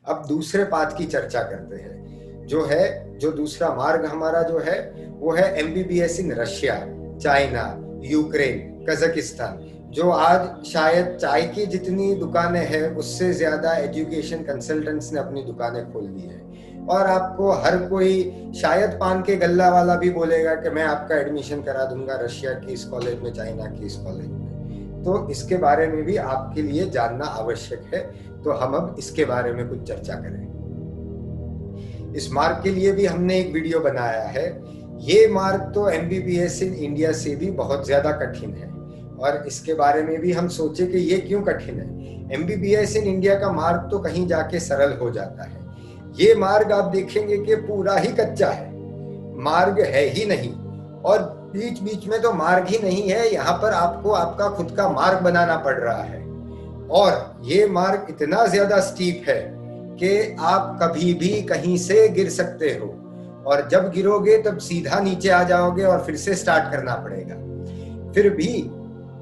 अब दूसरे पाथ की चर्चा करते हैं, जो दूसरा मार्ग हमारा जो है वो है MBBS in Russia, China, Ukraine, Kazakhstan. जो आज शायद चाय की जितनी दुकानें हैं उससे ज्यादा एजुकेशन कंसल्टेंट्स ने अपनी दुकानें खोल दी है। और आपको हर कोई, शायद पान के गल्ला वाला भी बोलेगा कि मैं आपका एडमिशन करा दूंगा रशिया की इस कॉलेज में, चाइना की इस कॉलेज में। तो इसके बारे में भी आपके लिए जानना आवश्यक है, तो हम अब इसके बारे में कुछ चर्चा करें। इस मार्ग के लिए भी हमने एक वीडियो बनाया है। ये मार्ग तो एमबीबीएस इन इंडिया से भी बहुत ज्यादा कठिन है, और इसके बारे में भी हम सोचे कि ये क्यों कठिन है। एमबीबीएस इन इंडिया का मार्ग तो कहीं जाके सरल हो जाता है, ये मार्ग आप देखेंगे कि पूरा ही कच्चा है, मार्ग है ही नहीं। और बीच बीच में तो मार्ग ही नहीं है, यहाँ पर आपको आपका खुद का मार्ग बनाना पड़ रहा है। और ये मार्ग इतना ज्यादा स्टीप है कि आप कभी भी कहीं से गिर सकते हो, और जब गिरोगे तब सीधा नीचे आ जाओगे और फिर से स्टार्ट करना पड़ेगा। फिर भी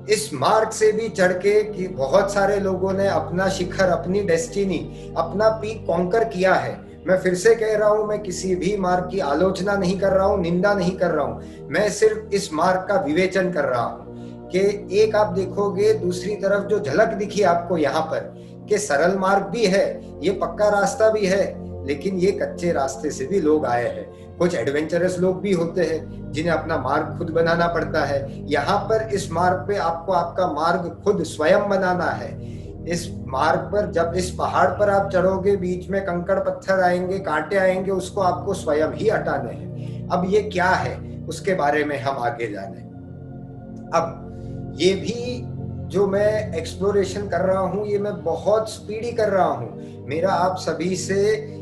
इस मार्ग से भी चढ़ के कि बहुत सारे लोगों ने अपना शिखर, अपनी डेस्टिनी, अपना पीक कॉन्कर किया है। मैं फिर से कह रहा हूं, मैं किसी भी मार्ग की आलोचना नहीं कर रहा हूं, निंदा नहीं कर रहा हूं, मैं सिर्फ इस मार्ग का विवेचन कर रहा हूं कि एक आप देखोगे, दूसरी तरफ जो झलक दिखी आपको यहाँ पर कि सरल मार्ग भी है, ये पक्का रास्ता भी है, लेकिन ये कच्चे रास्ते से भी लोग आए हैं। कुछ एडवेंचरस लोग भी होते हैं जिन्हें अपना मार्ग खुद बनाना पड़ता है। यहाँ पर इस मार्ग पे आपको आपका मार्ग खुद स्वयं बनाना है। इस मार्ग पर जब इस पहाड़ पर आप चढ़ोगे, बीच में कंकड़ पत्थर आएंगे, कांटे आएंगे, उसको आपको स्वयं ही हटाने हैं। अब ये क्या है उसके बारे में हम आगे जाने। अब ये भी जो मैं एक्सप्लोरेशन कर रहा हूँ, ये मैं बहुत स्पीडी कर रहा हूँ। मेरा आप सभी से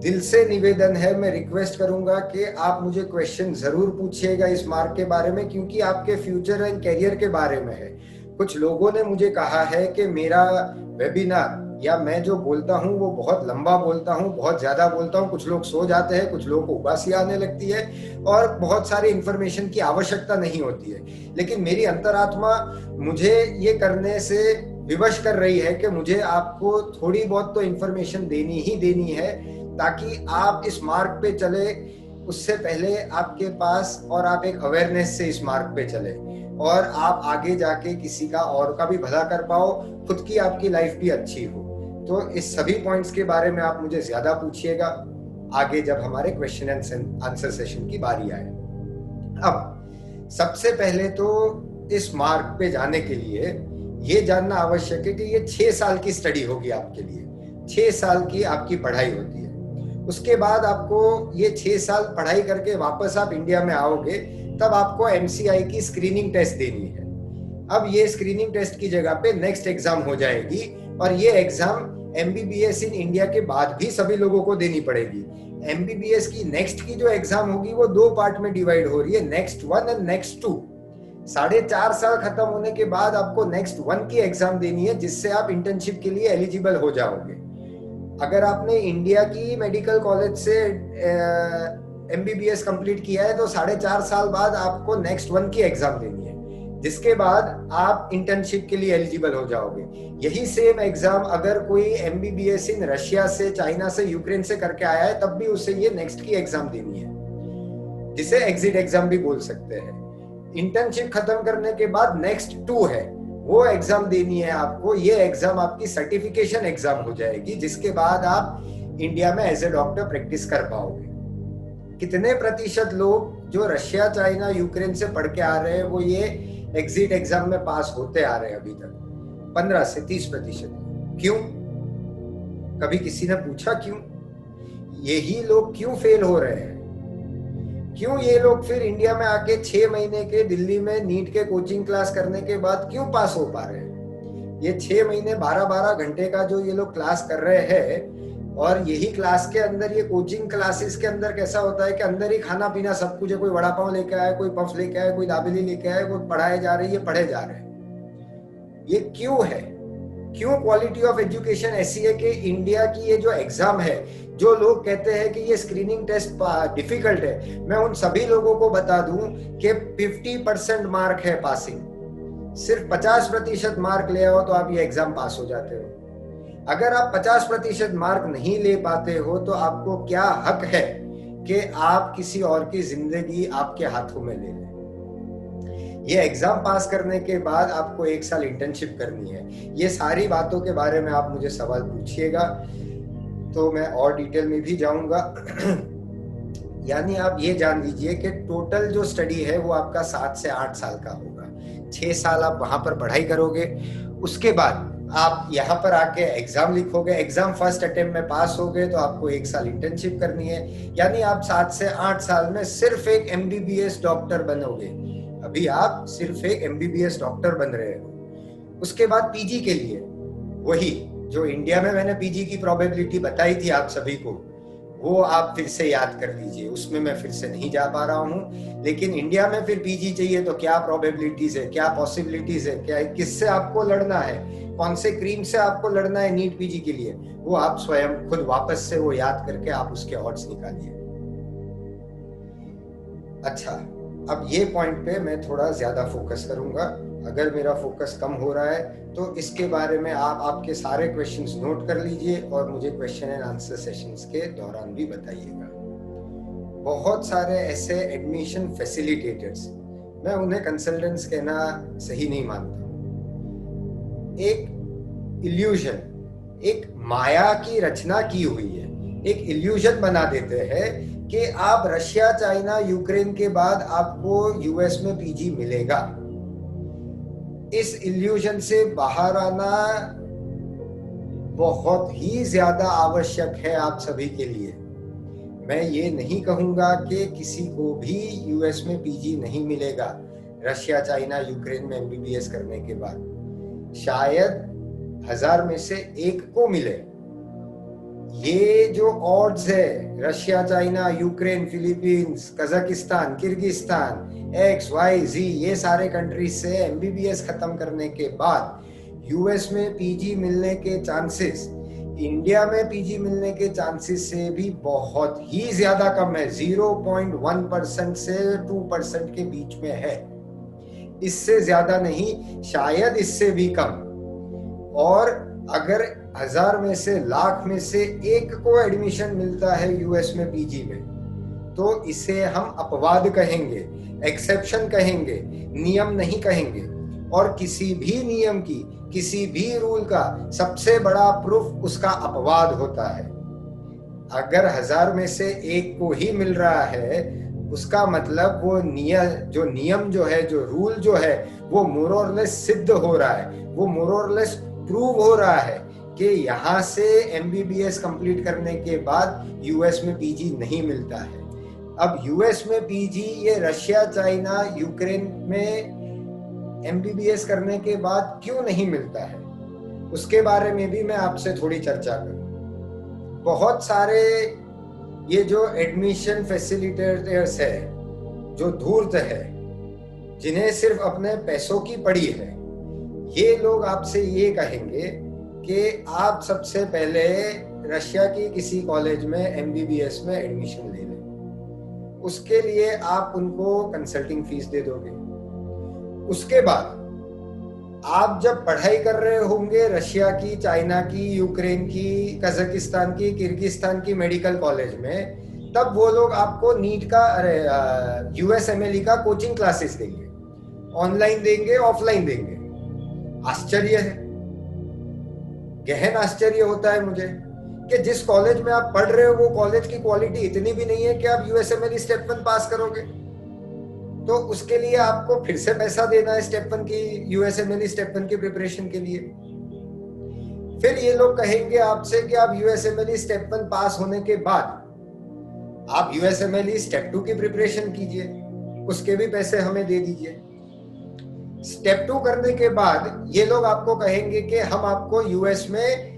दिल से निवेदन है, मैं रिक्वेस्ट करूंगा कि आप मुझे क्वेश्चन जरूर पूछिएगा इस मार्ग के बारे में, क्योंकि आपके फ्यूचर एंड करियर के बारे में है। कुछ लोगों ने मुझे कहा है कि मेरा वेबिनार या मैं जो बोलता हूँ वो बहुत लंबा बोलता हूँ, बहुत ज्यादा बोलता हूँ, कुछ लोग सो जाते हैं, कुछ लोगों को उबासी आने लगती है, और बहुत सारे इंफॉर्मेशन की आवश्यकता नहीं होती है। लेकिन मेरी अंतरात्मा मुझे ये करने से विवश कर रही है कि मुझे आपको थोड़ी बहुत तो इंफॉर्मेशन देनी ही देनी है, ताकि आप इस मार्ग पे चले उससे पहले आपके पास, और आप एक अवेयरनेस से इस मार्ग पे चले, और आप आगे जाके किसी का और का भी भला कर पाओ, खुद की आपकी लाइफ भी अच्छी हो। तो इस सभी पॉइंट्स के बारे में आप मुझे ज्यादा पूछिएगा आगे जब हमारे क्वेश्चन एंड आंसर सेशन की बारी आए। अब सबसे पहले तो इस मार्ग पे जाने के लिए ये जानना आवश्यक है कि ये 6 साल की स्टडी होगी आपके लिए, 6 साल की आपकी पढ़ाई होती है। उसके बाद आपको ये 6 साल पढ़ाई करके वापस आप इंडिया में आओगे, तब आपको एमसीआई की स्क्रीनिंग टेस्ट देनी है। अब ये स्क्रीनिंग टेस्ट की जगह पे नेक्स्ट एग्जाम हो जाएगी, और ये एग्जाम एमबीबीएस इन इंडिया के बाद भी सभी लोगों को देनी पड़ेगी। एमबीबीएस की नेक्स्ट की जो एग्जाम होगी वो 2 पार्ट में डिवाइड हो रही है, नेक्स्ट 1 एंड नेक्स्ट 2। 4.5 साल खत्म होने के बाद आपको नेक्स्ट 1 की एग्जाम देनी है, जिससे आप इंटर्नशिप के लिए एलिजिबल हो जाओगे। अगर आपने इंडिया की मेडिकल कॉलेज से एमबीबीएस कंप्लीट किया है तो 4.5 साल बाद आपको नेक्स्ट 1 की एग्जाम देनी है, जिसके बाद आप इंटर्नशिप के लिए एलिजिबल हो जाओगे। यही सेम एग्जाम अगर कोई एमबीबीएस इन रशिया से, चाइना से, यूक्रेन से करके आया है, तब भी उसे ये नेक्स्ट की एग्जाम देनी है, जिसे एग्जिट एग्जाम भी बोल सकते हैं। इंटर्नशिप खत्म करने के बाद नेक्स्ट 2 है, वो एग्जाम देनी है आपको। ये एग्जाम आपकी सर्टिफिकेशन एग्जाम हो जाएगी, जिसके बाद आप इंडिया में एज ए डॉक्टर प्रैक्टिस कर पाओगे। कितने प्रतिशत लोग जो रशिया, चाइना, यूक्रेन से पढ़ के आ रहे हैं वो ये एग्जिट एग्जाम में पास होते आ रहे हैं अभी तक? 15 से 30%। क्यों? कभी किसी ने पूछा क्यों? यही लोग क्यों फेल हो रहे हैं? क्यों ये लोग फिर इंडिया में आके 6 महीने के दिल्ली में नीट के कोचिंग क्लास करने के बाद क्यों पास हो पा रहे हैं? ये 6 महीने 12-12 घंटे का जो ये लोग क्लास कर रहे हैं, और यही क्लास के अंदर, ये कोचिंग क्लासेस के अंदर कैसा होता है कि अंदर ही खाना पीना सब कुछ है। कोई वड़ा पाव लेके आए, कोई पफ लेके आए, कोई दाबेली लेके आए, वो पढ़ाए जा रहे हैं, ये पढ़े जा रहे हैं। ये क्यों है? क्यों क्वालिटी ऑफ एजुकेशन ऐसी है कि इंडिया की ये जो एग्जाम है, जो लोग कहते हैं कि ये स्क्रीनिंग टेस्ट डिफिकल्ट है, मैं उन सभी लोगों को बता दूं कि 50% मार्क है पासिंग। सिर्फ 50% मार्क ले आओ तो आप ये एग्जाम पास हो जाते हो। अगर आप 50% मार्क नहीं ले पाते हो तो आपको क्या हक है कि आप किसी और की जिंदगी आपके हाथों में ले लें? ये एग्जाम पास करने के बाद आपको 1 साल इंटर्नशिप करनी है। ये सारी बातों के बारे में आप मुझे सवाल पूछिएगा तो मैं और डिटेल में भी जाऊंगा। यानी आप ये जान लीजिए कि टोटल जो स्टडी है वो आपका 7 से 8 साल का होगा। 6 साल आप वहां पर पढ़ाई करोगे, उसके बाद आप यहाँ पर आके एग्जाम लिखोगे, एग्जाम फर्स्ट अटेम्प्ट में पास हो गए तो आपको 1 साल इंटर्नशिप करनी है। यानी आप 7 से 8 साल में सिर्फ एक MBBS डॉक्टर बनोगे। अभी आप सिर्फ एक MBBS डॉक्टर बन रहे हो। उसके बाद पीजी के लिए वही जो इंडिया में मैंने पीजी की प्रोबेबिलिटी बताई थी आप सभी को, वो आप फिर से याद कर लीजिए। उसमें मैं फिर से नहीं जा पा रहा हूँ, लेकिन इंडिया में फिर पीजी चाहिए तो क्या प्रोबेबिलिटीज है, क्या पॉसिबिलिटीज है, क्या किससे आपको लड़ना है, कौन से क्रीम से आपको लड़ना है नीट पीजी के लिए, वो आप स्वयं खुद वापस से वो याद करके आप उसके ऑड्स निकालिए। अच्छा, अब ये पॉइंट पे मैं थोड़ा ज्यादा फोकस करूंगा। अगर मेरा फोकस कम हो रहा है तो इसके बारे में आप आपके सारे क्वेश्चंस नोट कर लीजिए और मुझे क्वेश्चन एंड आंसर सेशंस के दौरान भी बताइएगा। बहुत सारे ऐसे एडमिशन फैसिलिटेटर्स, मैं उन्हें कंसल्टेंट्स कहना सही नहीं मानता, एक इल्यूजन, एक माया की रचना की हुई है, एक इल्यूजन बना देते हैं कि आप रशिया, चाइना, यूक्रेन के बाद आपको यूएस में पीजी मिलेगा। इस इल्यूजन से बाहर आना बहुत ही ज्यादा आवश्यक है आप सभी के लिए। मैं ये नहीं कहूंगा कि किसी को भी यूएस में पीजी नहीं मिलेगा रशिया, चाइना, यूक्रेन में MBBS करने के बाद। शायद 1000 में से 1 को मिले। ये जो ऑड्स है, Russia, China, Ukraine, Philippines, Kazakhstan, Kyrgyzstan, XYZ, ये सारे कंट्रीज से MBBS खत्म करने के बाद यूएस में पीजी मिलने के चांसेस इंडिया में पीजी मिलने के चांसेस से भी बहुत ही ज्यादा कम है। 0.1% से 2% के बीच में है, इससे ज्यादा नहीं, शायद इससे भी कम। और अगर 1000 में से, लाख में से 1 को एडमिशन मिलता है यूएस में पीजी में, तो इसे हम अपवाद कहेंगे, एक्सेप्शन कहेंगे, नियम नहीं कहेंगे। और किसी भी नियम की, किसी भी रूल का सबसे बड़ा प्रूफ उसका अपवाद होता है। अगर 1000 में से 1 को ही मिल रहा है, उसका मतलब वो नियम जो है, जो रूल जो है, वो मोर और लेस सिद्ध हो रहा है, वो मोर और लेस प्रूव हो रहा है कि यहाँ से MBBS कंप्लीट करने के बाद यूएस में पीजी नहीं मिलता है। अब यूएस में पीजी ये रशिया, चाइना, यूक्रेन में MBBS करने के बाद क्यों नहीं मिलता है, उसके बारे में भी मैं आपसे थोड़ी चर्चा करूं। बहुत सारे ये जो एडमिशन फैसिलिटेटर्स है, जो धूर्त है, जिन्हें सिर्फ अपने पैसों की पड़ी है, ये लोग आपसे ये कहेंगे कि आप सबसे पहले रशिया की किसी कॉलेज में MBBS में एडमिशन ले लें। उसके लिए आप उनको कंसल्टिंग फीस दे दोगे। उसके बाद आप जब पढ़ाई कर रहे होंगे रशिया की, चाइना की, यूक्रेन की, कजाकिस्तान की, किर्गिस्तान की मेडिकल कॉलेज में, तब वो लोग आपको नीट का, USMLE का कोचिंग क्लासेस देंगे। ऑनलाइन देंगे, ऑफलाइन देंगे। आश्चर्य है, गहन आश्चर्य होता है मुझे कि जिस कॉलेज में आप पढ़ रहे हो वो कॉलेज की क्वालिटी इतनी भी नहीं है कि आप USMLE स्टेप 1 पास करोगे, तो उसके लिए आपको फिर से पैसा देना है स्टेप 1 की, USMLE स्टेप 1 की प्रिपरेशन के लिए। फिर ये लोग कहेंगे आपसे कि आप USMLE स्टेप 1 पास होने के बाद आप USMLE स्टेप 2 की प्रिपरेशन कीजिए, उसके भी पैसे हमें दे दीजिए। स्टेप 2 करने के बाद ये लोग आपको कहेंगे कि हम आपको यूएस में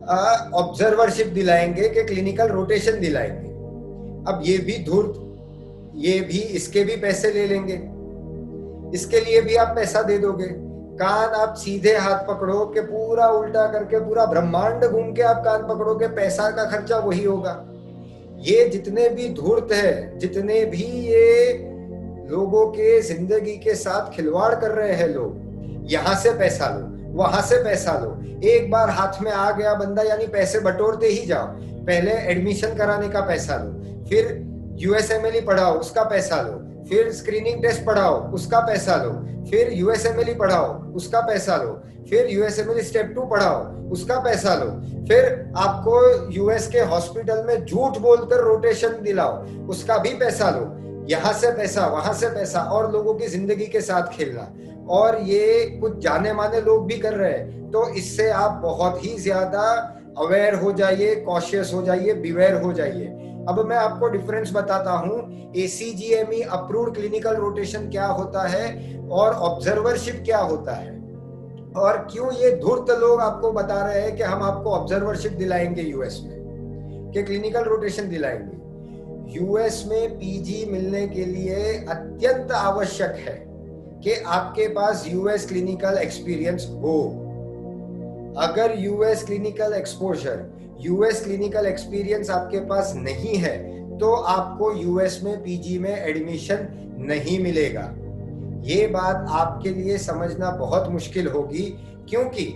ऑब्जर्वरशिप दिलाएंगे, कि क्लिनिकल रोटेशन दिलाएंगे। अब ये भी धूर्त, ये भी, इसके भी पैसे ले लेंगे, इसके लिए भी आप पैसा दे दोगे। कान आप सीधे हाथ पकड़ो के पूरा उल्टा करके पूरा ब्रह्मांड घूम के आप कान पकड़ोगे, पैसा का खर्चा वही होगा। ये जितने भी धूर्त है, जितने भी ये लोगों के जिंदगी के साथ खिलवाड़ कर रहे हैं लोग, यहां से पैसा लो, वहां से पैसा लो। एक बार हाथ में आ गया बंदा, यानी पैसे बटोरते ही जाओ। पहले एडमिशन कराने का पैसा लो, फिर यूएसएमएलई पढ़ाओ, उसका पैसा लो, फिर स्क्रीनिंग टेस्ट पढ़ाओ, उसका पैसा लो, फिर यूएसएमएलई पढ़ाओ, उसका पैसा लो, फिर यूएसएमएलई स्टेप 2 पढ़ाओ, उसका पैसा लो, फिर आपको यूएस के हॉस्पिटल में झूठ बोलकर रोटेशन दिलाओ, उसका भी पैसा लो। यहाँ से पैसा, वहां से पैसा, और लोगों की जिंदगी के साथ खेलना। और ये कुछ जाने माने लोग भी कर रहे हैं। तो इससे आप बहुत ही ज्यादा अवेयर हो जाइए, कॉशियस हो जाइए, बिवेयर हो जाइए। अब मैं आपको डिफरेंस बताता हूँ, ACGME अप्रूव्ड क्लिनिकल रोटेशन क्या होता है और ऑब्जर्वरशिप क्या होता है, और क्यों ये धूर्त लोग आपको बता रहे हैं कि हम आपको ऑब्जर्वरशिप दिलाएंगे यूएस में, कि क्लिनिकल रोटेशन दिलाएंगे। यूएस में पीजी मिलने के लिए अत्यंत आवश्यक है कि आपके पास यूएस क्लिनिकल एक्सपीरियंस हो। अगर US clinical exposure, US clinical experience आपके पास नहीं है तो आपको यूएस में पीजी में एडमिशन नहीं मिलेगा। ये बात आपके लिए समझना बहुत मुश्किल होगी, क्योंकि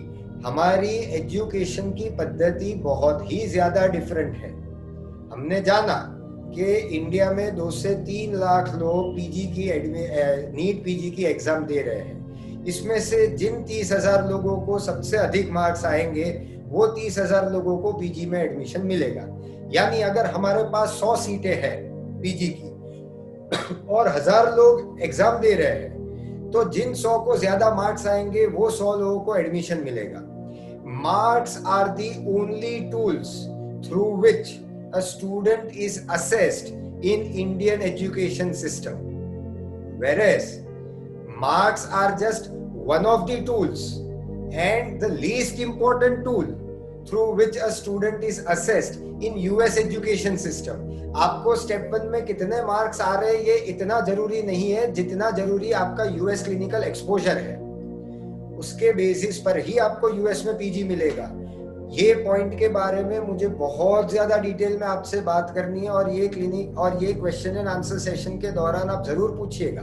हमारी एजुकेशन की पद्धति बहुत ही ज्यादा डिफरेंट है। हमने जाना कि इंडिया में 2 से 3 लाख लोग पीजी की नीट पीजी की एग्जाम दे रहे हैं। इसमें से जिन 30,000 लोगों को सबसे अधिक मार्क्स आएंगे, वो 30,000 लोगों को पीजी में एडमिशन मिलेगा। यानी अगर हमारे पास 100 सीटें हैं पीजी की और 1000 लोग एग्जाम दे रहे हैं, तो जिन 100 को ज्यादा मार्क्स आएंगे वो 100 लोगों को एडमिशन मिलेगा। Marks are the only tools through which a student is assessed in Indian education system, whereas marks are just one of the tools and the least important tool through which a student is assessed in US education system. आपको step 1 में कितने marks आ रहे हैं ये इतना जरूरी नहीं है जितना जरूरी आपका यूएस क्लिनिकल एक्सपोजर है। उसके बेसिस पर ही आपको यूएस में पीजी मिलेगा। ये पॉइंट के बारे में मुझे बहुत ज्यादा डिटेल में आपसे बात करनी है, और ये क्लिनिक और ये क्वेश्चन एंड आंसर सेशन के दौरान आप जरूर पूछिएगा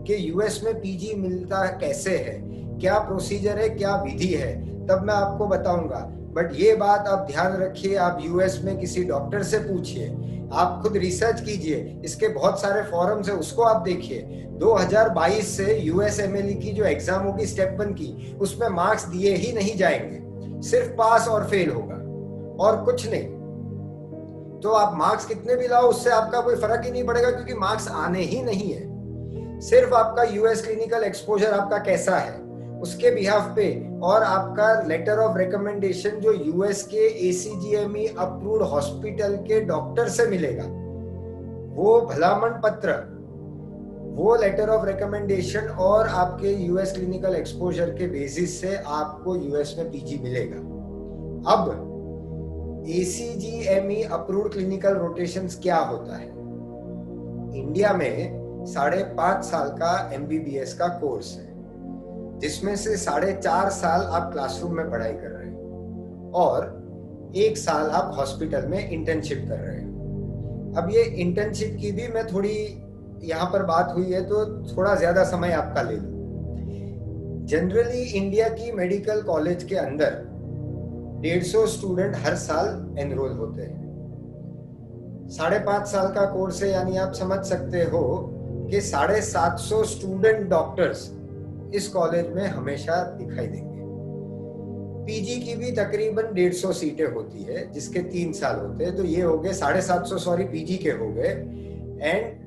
कि यूएस में पीजी मिलता कैसे है, क्या प्रोसीजर है, क्या विधि है, तब मैं आपको बताऊंगा। बट ये बात आप ध्यान रखिए, आप यूएस में किसी डॉक्टर से पूछिए, आप खुद रिसर्च कीजिए, इसके बहुत सारे फॉरम्स है, उसको आप देखिए। 2022 से यूएसएमएलई की जो एग्जाम होगी स्टेप 1 की, उसमें मार्क्स दिए ही नहीं जाएंगे, सिर्फ पास और फेल होगा और कुछ नहीं। तो आप मार्क्स कितने भी लाओ उससे आपका कोई फर्क ही नहीं पड़ेगा, क्योंकि मार्क्स आने ही नहीं है। सिर्फ आपका यूएस क्लिनिकल एक्सपोजर आपका कैसा है उसके बिहाफ पे, और आपका लेटर ऑफ रिकमेंडेशन जो यूएस के ACGME अप्रूव्ड हॉस्पिटल के डॉक्टर से मिलेगा, वो भलामण पत्र, वो लेटर ऑफ रिकमेंडेशन और आपके यूएस क्लिनिकल एक्सपोजर के बेसिस से आपको यूएस में पीजी मिलेगा। अब ACGME अप्रूव्ड क्लिनिकल रोटेशंस क्या होता है? इंडिया में 5.5 साल का MBBS का कोर्स है, जिसमें से 4.5 साल आप क्लासरूम में पढ़ाई कर रहे हैं और 1 साल आप हॉस्पिटल में इंटर्नशिप कर रहे हैं। अब ये इंटर्नशिप की भी मैं थोड़ी यहाँ पर बात हुई है तो थोड़ा ज्यादा समय आपका ले लूं। जनरली इंडिया की मेडिकल कॉलेज के अंदर 150 स्टूडेंट हर साल एनरोल होते हैं। 5.5 साल का कोर्स है, यानी आप समझ सकते हो कि 750 स्टूडेंट डॉक्टर्स इस कॉलेज में हमेशा दिखाई देंगे। पीजी की भी तकरीबन 150 सीटें होती है, जिसके 3 साल होते हैं, तो ये हो गए 750, सॉरी पीजी के हो गए, एंड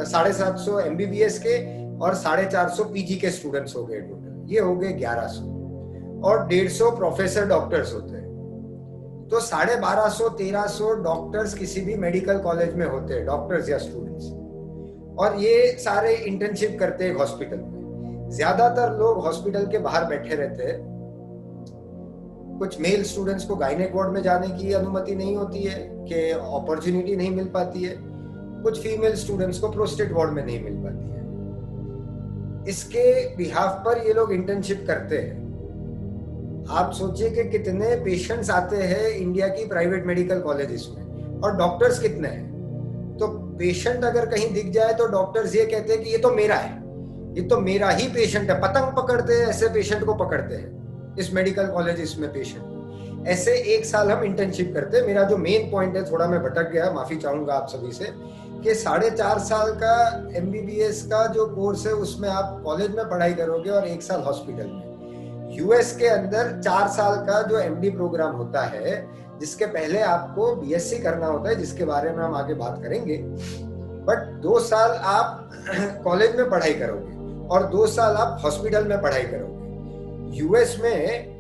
750 MBBS के और 450 पीजी के स्टूडेंट्स हो गए टोटल, ये हो गए 1100, और 150 प्रोफेसर डॉक्टर्स होते हैं। तो 1250-1300 डॉक्टर्स किसी भी मेडिकल कॉलेज में होते हैं, डॉक्टर्स या स्टूडेंट्स, और ये सारे इंटर्नशिप करते हैं हॉस्पिटल में। ज्यादातर लोग हॉस्पिटल के बाहर बैठे रहते हैं। कुछ मेल स्टूडेंट्स को गायनेक वार्ड में जाने की अनुमति नहीं होती है, कि अपॉर्चुनिटी नहीं मिल पाती है। कुछ फीमेल स्टूडेंट्स को प्रोस्टेट वार्ड में नहीं मिल पाती है। इसके बिहाफ पर ये लोग इंटर्नशिप करते हैं। आप सोचिए कि कितने पेशेंट्स आते हैं इंडिया की प्राइवेट मेडिकल कॉलेजेस में, और डॉक्टर्स कितने हैं। तो पेशेंट अगर कहीं दिख जाए तो डॉक्टर्स ये कहते हैं कि ये तो मेरा है, ये तो मेरा ही पेशेंट है, पतंग पकड़ते हैं ऐसे पेशेंट को पकड़ते हैं इस मेडिकल कॉलेज में पेशेंट। ऐसे 1 साल हम इंटर्नशिप करते हैं। मेरा जो मेन पॉइंट है, थोड़ा मैं भटक गया, माफी चाहूंगा आप सभी से, कि 4.5 साल का MBBS का जो कोर्स है उसमें आप कॉलेज में पढ़ाई करोगे और 1 साल हॉस्पिटल में। यूएस के अंदर 4 साल का जो MD प्रोग्राम होता है, जिसके पहले आपको BSc करना होता है, जिसके बारे में हम आगे बात करेंगे। बट 2 साल आप कॉलेज में पढ़ाई करोगे और 2 साल आप हॉस्पिटल में पढ़ाई करोगे। यूएस में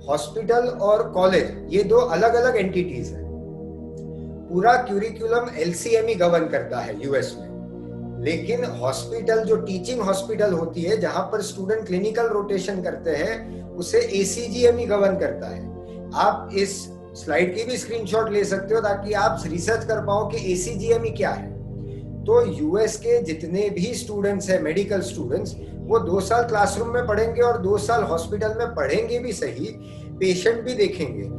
हॉस्पिटल और कॉलेज ये 2 अलग अलग एंटिटीज है। पूरा क्यूरिकुलम LCME गवर्न करता है यूएस में, लेकिन हॉस्पिटल जो टीचिंग हॉस्पिटल होती है जहां पर स्टूडेंट क्लिनिकल रोटेशन करते हैं, उसे ACGME गवर्न करता है। आप इस स्लाइड की भी स्क्रीनशॉट ले सकते हो ताकि आप रिसर्च कर पाओ कि ACGME क्या है। तो यूएस के जितने भी स्टूडेंट्स हैं, मेडिकल स्टूडेंट्स, वो 2 साल क्लासरूम में पढ़ेंगे और 2 साल हॉस्पिटल में पढ़ेंगे भी सही, पेशेंट भी देखेंगे।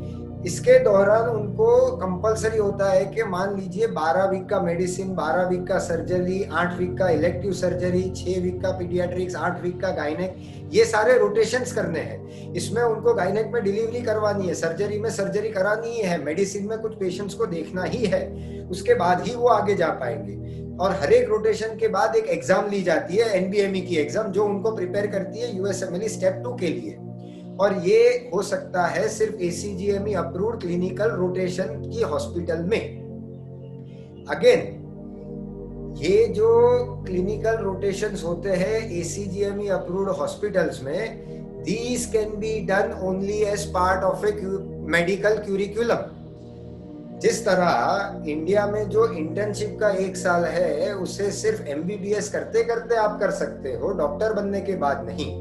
इसके दौरान उनको कंपलसरी होता है कि मान लीजिए 12 वीक का मेडिसिन, 12 वीक का सर्जरी, 8 वीक का इलेक्टिव सर्जरी, 6 वीक का पीडियाट्रिक्स, 8 वीक का गायनेक, ये सारे रोटेशंस करने हैं। इसमें उनको गायनेक में डिलीवरी करवानी है, सर्जरी में सर्जरी करानी है, मेडिसिन में कुछ पेशेंट्स को देखना ही है, उसके बाद ही वो आगे जा पाएंगे। और हर एक रोटेशन के बाद एक एग्जाम ली जाती है, NBME की एग्जाम, जो उनको प्रिपेयर करती है USMLE स्टेप 2 के लिए। और ये हो सकता है सिर्फ ACGME अप्रूव्ड क्लिनिकल रोटेशन की हॉस्पिटल में। अगेन, ये जो क्लिनिकल रोटेशंस होते हैं ACGME अप्रूव्ड हॉस्पिटल्स में, these can be done only as part of a medical curriculum। जिस तरह इंडिया में जो इंटर्नशिप का 1 साल है, उसे सिर्फ MBBS करते करते आप कर सकते हो, डॉक्टर बनने के बाद नहीं।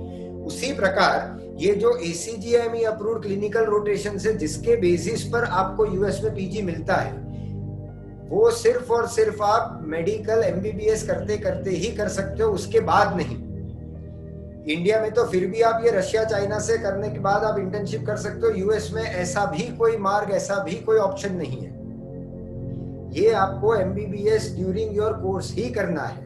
उसी प्रकार ये जो ACGME अप्रूव्ड क्लिनिकल रोटेशन है, जिसके बेसिस पर आपको यूएस में PG मिलता है, वो सिर्फ और सिर्फ आप मेडिकल MBBS करते करते ही कर सकते हो, उसके बाद नहीं। इंडिया में तो फिर भी आप ये रशिया चाइना से करने के बाद आप इंटर्नशिप कर सकते हो। यूएस में ऐसा भी कोई मार्ग, ऐसा भी कोई ऑप्शन नहीं है। ये आपको MBBS ड्यूरिंग योर कोर्स ही करना है,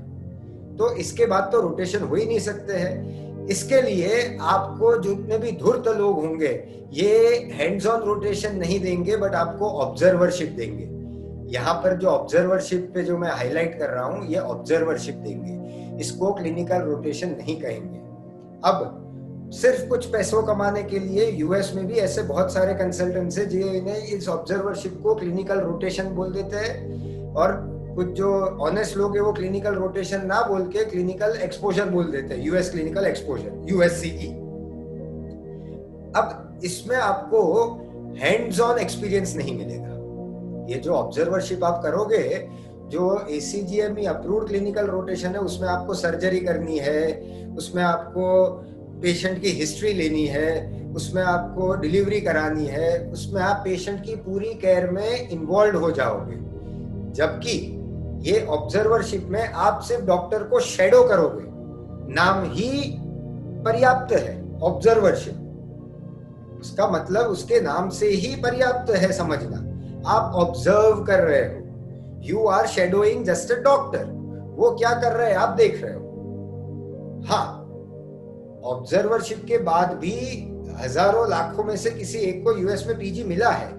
तो इसके बाद तो रोटेशन हो ही नहीं सकते हैं। इसके लिए आपको जितने भी धूर्त लोग होंगे, ये हैंड्स ऑन रोटेशन नहीं देंगे, बट आपको ऑब्जर्वरशिप देंगे। यहाँ पर जो ऑब्जर्वरशिप पे जो मैं हाईलाइट कर रहा हूँ, ये ऑब्जर्वरशिप देंगे, इसको क्लिनिकल रोटेशन नहीं कहेंगे। अब सिर्फ कुछ पैसों कमाने के लिए यूएस में भी ऐसे बहुत सारे कंसल्टेंट्स हैं जिन्हें इस ऑब्जर्वरशिप को क्लिनिकल रोटेशन बोल देते हैं, और कुछ जो ऑनेस्ट लोग हैं वो क्लिनिकल रोटेशन ना बोल के क्लिनिकल एक्सपोजर बोल देते हैं, यूएस क्लिनिकल एक्सपोजर, USCE। अब इसमें आपको हैंड्स ऑन एक्सपीरियंस नहीं मिलेगा। ये जो ऑब्जर्वरशिप आप करोगे, जो ACGME अप्रूव्ड क्लिनिकल रोटेशन है, उसमें आपको सर्जरी करनी है, उसमें आपको पेशेंट की हिस्ट्री लेनी है, उसमें आपको डिलीवरी करानी है, उसमें आप पेशेंट की पूरी केयर में इन्वॉल्व हो जाओगे। जबकि ये ऑब्जर्वरशिप में आप सिर्फ डॉक्टर को शैडो करोगे, नाम ही पर्याप्त है ऑब्जर्वरशिप। उसका मतलब उसके नाम से ही पर्याप्त है समझना, आप ऑब्जर्व कर रहे हो, you are shadowing just a doctor. वो क्या कर रहे हैं आप देख रहे हो। हाँ, ऑब्जर्वरशिप के बाद भी हजारों लाखों में से किसी एक को यूएस में PG मिला है।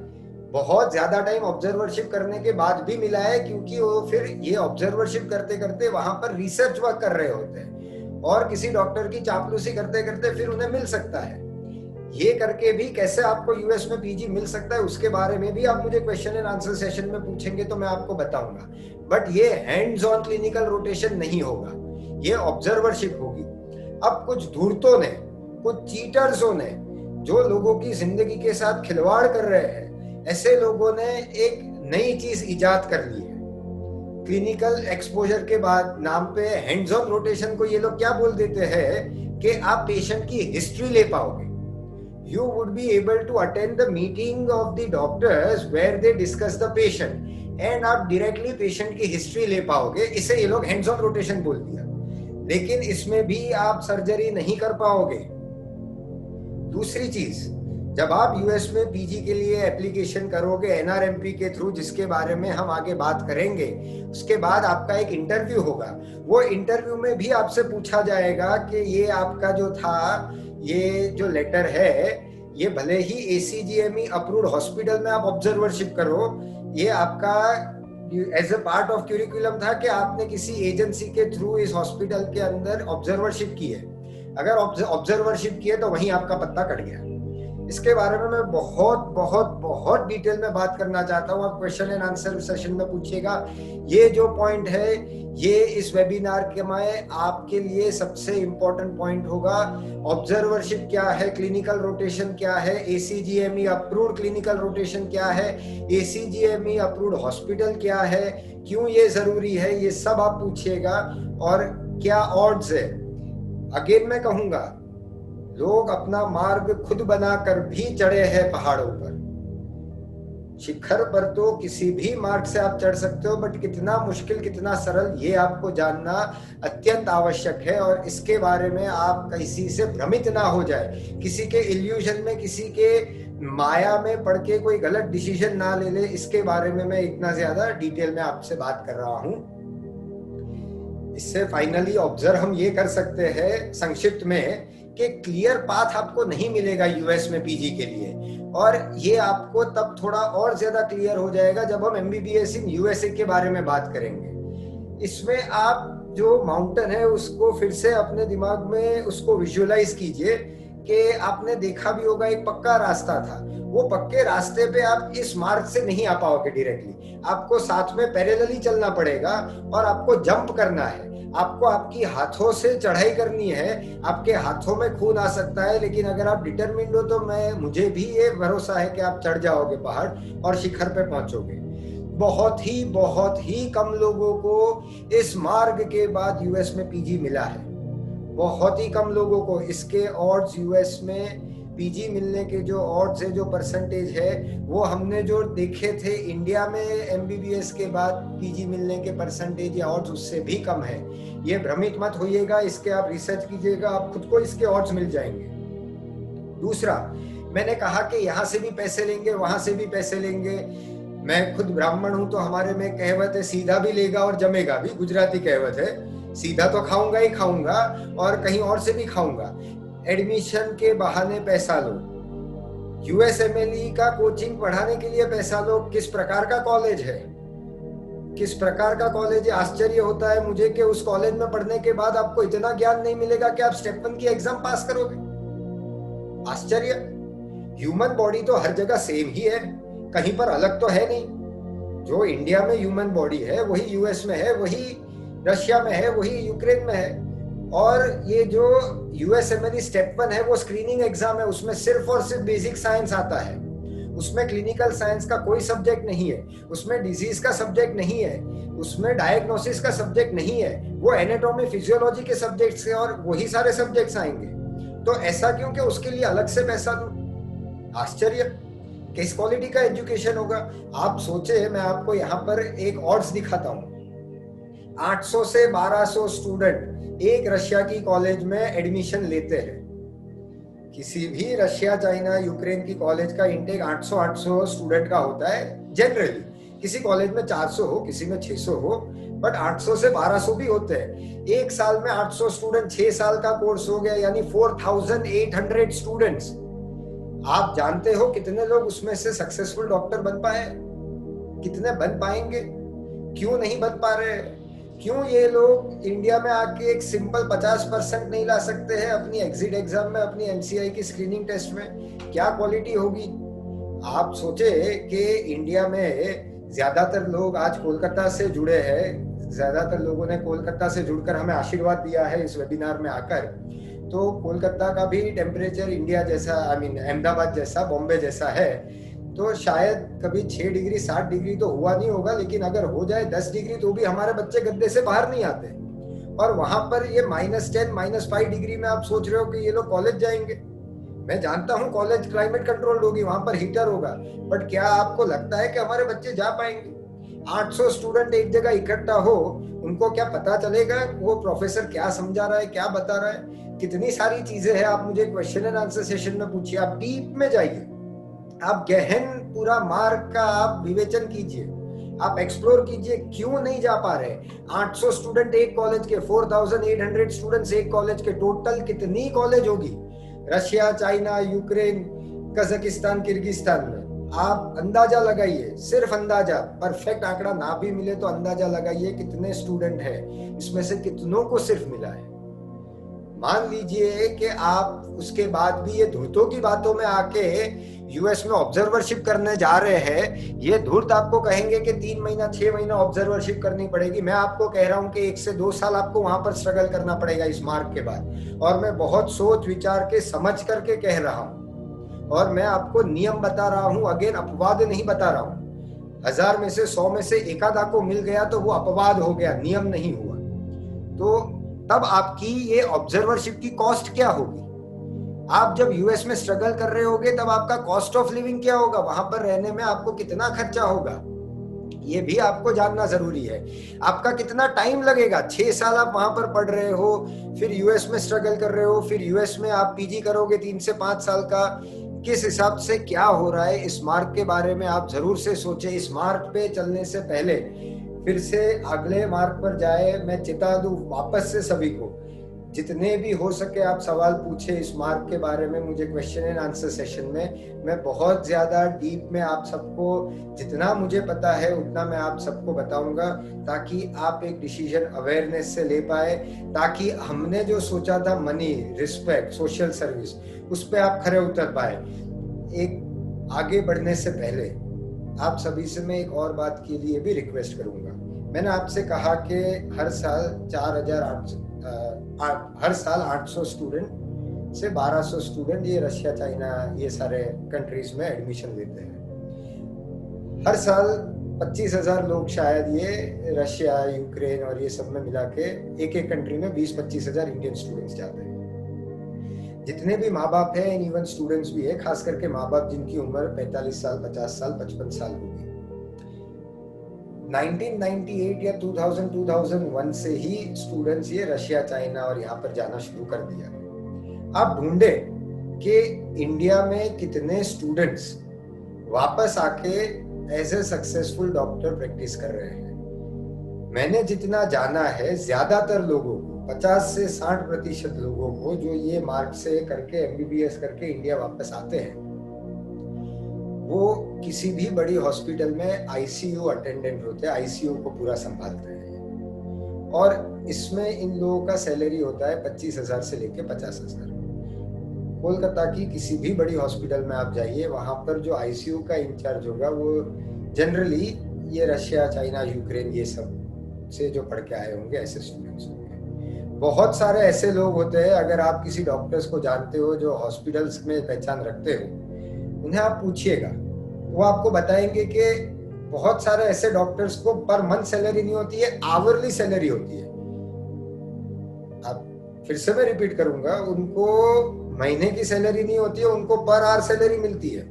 बहुत ज्यादा टाइम ऑब्जर्वरशिप करने के बाद भी मिला है, क्योंकि वो फिर ये ऑब्जर्वरशिप करते करते वहां पर रिसर्च वर्क कर रहे होते हैं, और किसी डॉक्टर की चापलूसी करते करते फिर उन्हें मिल सकता है। ये करके भी कैसे आपको यूएस में PG मिल सकता है, उसके बारे में भी आप मुझे क्वेश्चन एंड आंसर सेशन में पूछेंगे तो मैं आपको बताऊंगा। बट ये हैंड्स ऑन क्लिनिकल रोटेशन नहीं होगा, ये ऑब्जर्वरशिप होगी। अब कुछ धूर्तों ने, कुछ चीटर्सों ने, जो लोगों की जिंदगी के साथ खिलवाड़ कर रहे हैं, ऐसे लोगों ने एक नई चीज इजाद कर ली है। क्लिनिकल एक्सपोजर के बाद नाम पे हैंड्स ऑन रोटेशन को ये लोग क्या बोल देते हैं कि आप पेशेंट की हिस्ट्री ले पाओगे। You would be able to attend the meeting of the doctors where they discuss the patient, and आप डायरेक्टली पेशेंट की हिस्ट्री ले पाओगे। इसे ये लोग हैंड्स ऑन रोटेशन बोल दिया। लेकिन इसमें भी आप सर्जरी नहीं कर पाओगे। दूसरी चीज, जब आप यूएस में पीजी के लिए एप्लीकेशन करोगे एनआरएमपी के थ्रू, जिसके बारे में हम आगे बात करेंगे, उसके बाद आपका एक इंटरव्यू होगा। वो इंटरव्यू में भी आपसे पूछा जाएगा कि ये आपका जो था, ये जो लेटर है, ये भले ही एसीजीएमई अप्रूव्ड हॉस्पिटल में आप ऑब्जर्वरशिप करो, ये आपका as a part of curriculum था कि आपने किसी एजेंसी के थ्रू इस हॉस्पिटल के अंदर ऑब्जर्वरशिप की है। अगर ऑब्जर्वरशिप की है तो वहीं आपका पत्ता कट गया। इसके बारे में मैं बहुत बहुत बहुत डिटेल में बात करना चाहता हूँ। आप क्वेश्चन एंड आंसर सेशन में पूछिएगा। ये जो पॉइंट है, ये इस वेबिनार के में आपके लिए सबसे इंपॉर्टेंट पॉइंट होगा। ऑब्जर्वरशिप क्या है, क्लिनिकल रोटेशन क्या है, एसीजीएमई अप्रूव्ड क्लिनिकल रोटेशन क्या है, एसीजीएमई अप्रूव्ड हॉस्पिटल क्या है, क्यों ये जरूरी है, ये सब आप पूछिएगा। और क्या ऑड्स है। अगेन मैं कहूंगा, लोग अपना मार्ग खुद बनाकर भी चढ़े हैं पहाड़ों पर। शिखर पर तो किसी भी मार्ग से आप चढ़ सकते हो, बट कितना मुश्किल कितना सरल ये आपको जानना अत्यंत आवश्यक है। और इसके बारे में आप किसी से भ्रमित ना हो जाए, किसी के इल्यूजन में, किसी के माया में पड़ के कोई गलत डिसीजन ना ले ले। इसके बारे में मैं इतना ज्यादा डिटेल में आपसे बात कर रहा हूं। इससे फाइनली ऑब्जर्व हम ये कर सकते हैं संक्षिप्त में कि क्लियर पाथ आपको नहीं मिलेगा यूएस में पीजी के लिए। और ये आपको तब थोड़ा और ज्यादा क्लियर हो जाएगा जब हम एमबीबीएस इन यूएसए के बारे में बात करेंगे। इसमें आप जो माउंटेन है उसको फिर से अपने दिमाग में उसको विजुअलाइज कीजिए कि आपने देखा भी होगा एक पक्का रास्ता था। वो पक्के रास्ते पे आप इस मार्ग से नहीं आ पाओगे डायरेक्टली, आपको साथ में पैरेलली चलना पड़ेगा और आपको जंप करना है। आपको आपकी हाथों से चढ़ाई करनी है, आपके हाथों में खून आ सकता है, लेकिन अगर आप डिटरमिन्ड हो तो मुझे भी ये भरोसा है कि आप चढ़ जाओगे पहाड़ और शिखर पे पहुंचोगे। बहुत ही कम लोगों को इस मार्ग के बाद यूएस में पीजी मिला है, बहुत ही कम लोगों को। इसके ऑड्स यूएस में पीजी मिलने के जो ऑड्स है, जो परसेंटेज है, वो हमने जो देखे थे इंडिया में एमबीबीएस के बाद पीजी मिलने के परसेंटेज या ऑड्स उससे भी कम है। ये भ्रमित मत होइएगा, इसके आप रिसर्च कीजिएगा, आप खुद को इसके ऑड्स मिल जाएंगे। दूसरा, मैंने कहा कि यहाँ से भी पैसे लेंगे, वहां से भी पैसे लेंगे। मैं खुद ब्राह्मण हूं तो हमारे में कहावत है, सीधा भी लेगा और जमेगा भी, गुजराती कहावत है। सीधा तो खाऊंगा ही खाऊंगा और कहीं और से भी खाऊंगा। एडमिशन के बहाने पैसा लो, यूएसएमएलई का कोचिंग पढ़ाने के लिए पैसा लो। किस प्रकार का कॉलेज है, किस प्रकार का कॉलेज है। आश्चर्य होता है मुझे कि उस कॉलेज में पढ़ने के बाद आपको इतना ज्ञान नहीं मिलेगा कि आप स्टेप 1 की एग्जाम पास करोगे। आश्चर्य। ह्यूमन बॉडी तो हर जगह सेम ही है, कहीं पर अलग तो है नहीं। जो इंडिया में ह्यूमन बॉडी है वही यूएस में है, वही रशिया में है, वही यूक्रेन में है। और ये जो यूएसएमएलई स्टेप 1 है वो स्क्रीनिंग एग्जाम है, उसमें सिर्फ और सिर्फ बेसिक साइंस आता है, उसमें क्लिनिकल साइंस का कोई सब्जेक्ट नहीं है, उसमें डिजीज का सब्जेक्ट नहीं है, उसमें डायग्नोसिस का सब्जेक्ट नहीं है। वो एनाटॉमी फिजियोलॉजी के सब्जेक्ट्स है और वही सारे सब्जेक्ट्स आएंगे। तो ऐसा क्यों कि उसके लिए अलग से पैसा दो। आश्चर्य। किस क्वालिटी का एजुकेशन होगा आप सोचे। मैं आपको यहाँ पर एक ऑड्स दिखाता हूँ। 800 से 1200 स्टूडेंट एक रशिया की कॉलेज में एडमिशन लेते हैं। किसी भी रशिया, चाइना, यूक्रेन की कॉलेज का इंटेक 800 स्टूडेंट का होता है जनरली। किसी कॉलेज में 400 हो, किसी में 600 हो, बट 800 से 1200 भी होते हैं। एक साल में 800 स्टूडेंट, 6 साल का कोर्स हो गया, यानी 4800 स्टूडेंट्स। आप जानते हो कितने लोग उसमें से सक्सेसफुल डॉक्टर बन पाए, कितने बन पाएंगे, क्यों नहीं बन पा रहे? क्यों ये लोग इंडिया में आके एक सिंपल 50% नहीं ला सकते हैं अपनी एग्जिट एग्जाम में, अपनी एमसीआई की स्क्रीनिंग टेस्ट में? क्या क्वालिटी होगी। आप सोचे कि इंडिया में ज्यादातर लोग आज कोलकाता से जुड़े हैं, ज्यादातर लोगों ने कोलकाता से जुड़कर हमें आशीर्वाद दिया है इस वेबिनार में आकर। तो कोलकाता का भी टेम्परेचर इंडिया जैसा, अहमदाबाद जैसा, बॉम्बे जैसा है। तो शायद कभी 6 डिग्री 7 डिग्री तो हुआ नहीं होगा, लेकिन अगर हो जाए 10 डिग्री तो भी हमारे बच्चे गद्दे से बाहर नहीं आते। और वहां पर ये -10 -5 डिग्री में आप सोच रहे हो कि ये लोग कॉलेज जाएंगे। मैं जानता हूँ कॉलेज क्लाइमेट कंट्रोल्ड होगी, वहां पर हीटर होगा, बट क्या आपको लगता है कि हमारे बच्चे जा पाएंगे? 800 स्टूडेंट एक जगह इकट्ठा हो, उनको क्या पता चलेगा वो प्रोफेसर क्या समझा रहा है, क्या बता रहा है? कितनी सारी चीजें हैं। आप मुझे क्वेश्चन एंड आंसर सेशन में पूछिए, आप डीप में जाइए, आप गहन पूरा मार्ग का आप विवेचन कीजिए, आप एक्सप्लोर कीजिए क्यों नहीं जा पा रहे। 800 स्टूडेंट एक कॉलेज के, 4800 स्टूडेंट्स एक कॉलेज के, टोटल कितनी कॉलेज होगी Russia, China, Ukraine, Kazakhstan, Kyrgyzstan में? आप अंदाजा लगाइए, सिर्फ अंदाजा, परफेक्ट आंकड़ा ना भी मिले तो अंदाजा लगाइए कितने स्टूडेंट है, इसमें से कितनों को सिर्फ मिला है। मान लीजिए कि आप उसके बाद भी ये धूर्तों की बातों में आके यूएस में ऑब्जर्वरशिप करने जा रहे हैं, ये धूर्त आपको कहेंगे कि 3 महीना 6 महीना ऑब्जर्वरशिप करनी पड़ेगी। मैं आपको कह रहा हूं कि 1 से 2 साल आपको वहां पर स्ट्रगल करना पड़ेगा इस मार्ग के बाद। और मैं बहुत सोच विचार के समझ करके कह रहा हूं, और मैं आपको नियम बता रहा हूं, अगेन अपवाद नहीं बता रहा हूं। 1000 में से 100 में से एकाधा को मिल गया तो वो अपवाद हो गया, नियम नहीं हुआ। तो तब आपकी ये ऑब्जर्वरशिप की कॉस्ट क्या होगी? आप जब यूएस में स्ट्रगल कर रहे होगे तब आपका कॉस्ट ऑफ लिविंग क्या होगा, वहां पर रहने में आपको कितना खर्चा होगा, ये भी आपको जानना जरूरी है। आपका कितना टाइम लगेगा, 6 साल आप वहां पर पढ़ रहे हो, फिर यूएस में स्ट्रगल कर रहे हो, फिर यूएस में आप पीजी करोगे 3 से 5 साल का, किस हिसाब से क्या हो रहा है, इस मार्ग के बारे में आप जरूर से सोचें। इस मार्ग पे चलने से पहले फिर से अगले मार्ग पर जाए, मैं चिता दूं वापस से सभी को, जितने भी हो सके आप सवाल पूछे इस मार्ग के बारे में मुझे क्वेश्चन एंड आंसर सेशन में। मैं बहुत ज्यादा डीप में आप सबको जितना मुझे पता है उतना मैं आप सबको बताऊंगा, ताकि आप एक डिसीजन अवेयरनेस से ले पाए, ताकि हमने जो सोचा था मनी, रिस्पेक्ट, सोशल सर्विस, उस पर आप खरे उतर पाए। एक आगे बढ़ने से पहले आप सभी से मैं एक और बात के लिए भी रिक्वेस्ट करूंगा। मैंने आपसे कहा कि हर साल 800 स्टूडेंट से 1200 स्टूडेंट ये रशिया, चाइना, ये सारे कंट्रीज में एडमिशन लेते हैं। हर साल 25,000 लोग शायद ये रशिया, यूक्रेन और ये सब में मिला के एक एक कंट्री में 20-25,000 इंडियन स्टूडेंट्स जाते हैं। जितने भी माँ बाप हैं, इवन स्टूडेंट्स भी है, खास करके माँ बाप जिनकी उम्र 45 साल, 50 साल, 55 साल होगी। 1998 या 2001 से ही स्टूडेंट्स ये रशिया, चाइना और यहाँ पर जाना शुरू कर दिया। आप ढूंढे कि इंडिया में कितने स्टूडेंट्स वापस आके as a successful doctor practice कर रहे हैं। मैंने जितना जाना है, ज्यादातर लोगों को, 50 से 60% लोगों को जो ये मार्ग से करके एमबीबीएस करके इंडिया वापस आते हैं, वो किसी भी बड़ी हॉस्पिटल में आईसीयू अटेंडेंट होते हैं, आईसीयू को पूरा संभालते हैं। और इसमें इन लोगों का सैलरी होता है 25,000 से लेके 50,000। कोलकाता की किसी भी बड़ी हॉस्पिटल में आप जाइए, वहां पर जो आईसीयू का इंचार्ज होगा वो जनरली ये रशिया, चाइना, यूक्रेन ये सब से जो पढ़ के आए होंगे ऐसे स्टूडेंट्स होंगे। बहुत सारे ऐसे लोग होते हैं, अगर आप किसी डॉक्टर्स को जानते हो जो हॉस्पिटल्स में पहचान रखते हो, उन्हें आप पूछिएगा, वो आपको बताएंगे कि बहुत सारे ऐसे डॉक्टर्स को पर मंथ सैलरी नहीं होती है, आवरली सैलरी होती है। अब फिर से मैं रिपीट करूंगा, उनको महीने की सैलरी नहीं होती है, उनको पर आवर सैलरी मिलती है।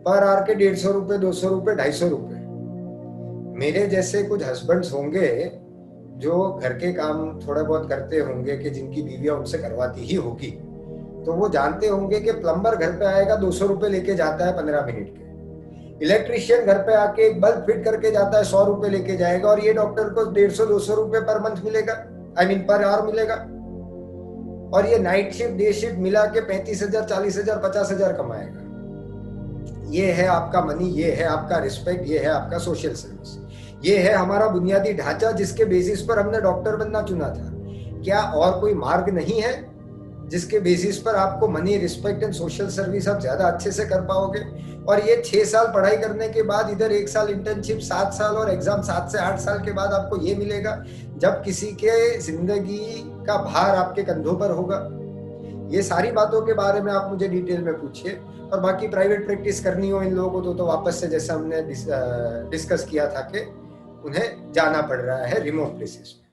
पर आवर के 150 रुपए, 200 रुपए, 250 रुपए। मेरे जैसे कुछ हस्बैंड्स होंगे जो घर के काम थोड़ा बहुत करते होंगे, कि जिनकी बीवियां उनसे करवाती ही होगी, तो वो जानते होंगे कि प्लम्बर घर पे आएगा 200 रुपए लेके जाता है 15 मिनट के, इलेक्ट्रिशियन घर पे आके एक बल्ब फिट करके जाता है 100 रुपए लेके जाएगा, और ये डॉक्टर को 150-200 रुपए पर मंथ मिलेगा, आई मीन पर आवर मिलेगा। और ये नाइट शिफ्ट, डे शिफ्ट मिला के 35,000, 40,000, 50,000 कमाएगा। ये है आपका मनी, ये है आपका रिस्पेक्ट, ये है आपका सोशल सर्विस, ये है हमारा बुनियादी ढांचा जिसके बेसिस पर हमने डॉक्टर बनना चुना था। क्या और कोई मार्ग नहीं है जिसके बेसिस पर आपको money, respect and social service आप ज्यादा अच्छे से कर पाओगे? और ये 6 साल पढ़ाई करने के बाद इधर 1 साल इंटर्नशिप, 7 साल और एग्जाम 7 से 8 साल के बाद आपको ये मिलेगा, जब किसी के जिंदगी का भार आपके कंधों पर होगा। ये सारी बातों के बारे में आप मुझे डिटेल में पूछिए। और बाकी प्राइवेट प्रैक्टिस करनी हो इन लोगों को तो वापस से जैसा हमने डिस्कस किया था कि उन्हें जाना पड़ रहा है रिमोट प्लेसेस में।